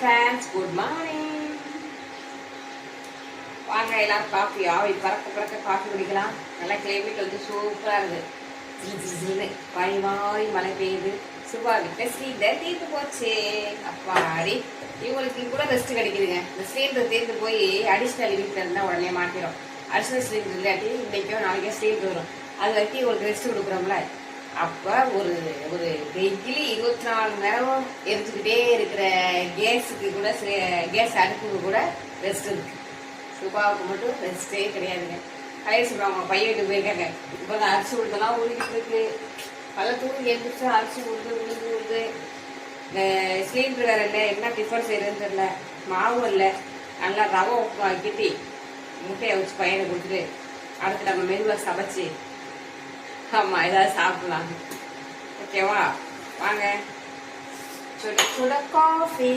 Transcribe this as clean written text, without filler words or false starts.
friends, good morning. வாங்க எல்லாரும் coffee ஆவி பறக்க காஃபி குடிக்கலாம். நல்லா கிளைமேட் வந்து சூப்பராக இருக்குது. வாய் மழை பெய்யுது. சுபா கிட்ட ஸ்ரீதர் தீர்த்து போச்சு. அப்பாடி இவங்களுக்கு கூட ரெஸ்ட் கிடைக்குதுங்க. இந்த சிலிண்டர் தீர்த்து போய் அடிஷ்னல் வீட்டில் இருந்தால் உடனே மாட்டிடும். அடிஷ்னல் சிலிண்டர் இல்லாட்டி இன்றைக்கோ நாளைக்கோ சிலிண்டர் வரும். அது வரைக்கும் இவங்களுக்கு ரெஸ்ட் கொடுக்குறோம்ல. அப்போ ஒரு ஒரு டெய்லி 24 மணி நேரம் எரிஞ்சுக்கிட்டே இருக்கிற கேஸுக்கு கூட கேஸ் அடுப்புக்கு கூட ரெஸ்ட் இருக்கு. சுபாவுக்கு மட்டும் ரெஸ்ட்டே கிடையாதுங்க. கலையை சொல்லுவாங்க பையன் வீட்டுக்கு போயிருக்காங்க. இப்போ தான் அரிசி உளுந்தெல்லாம் உருகிட்டு இருக்கு. பல தூங்கி எழுந்திரிச்சு அரிசி உளுந்து இந்த சிலிண்டர் வேற இல்லை. என்ன டிஃபன் செய்யறதுன்னு தெரியல. மாவும் இல்லை. நல்லா ரவை உப்புமா கிட்டி முட்டையை வச்சு பையனை கொடுத்துட்டு அடுத்து நம்ம மெதுவாக சமைச்சு ஆமாம் ஏதாவது சாப்பிடலாம். ஓகேவா? வாங்க சுட சுட காஃபி.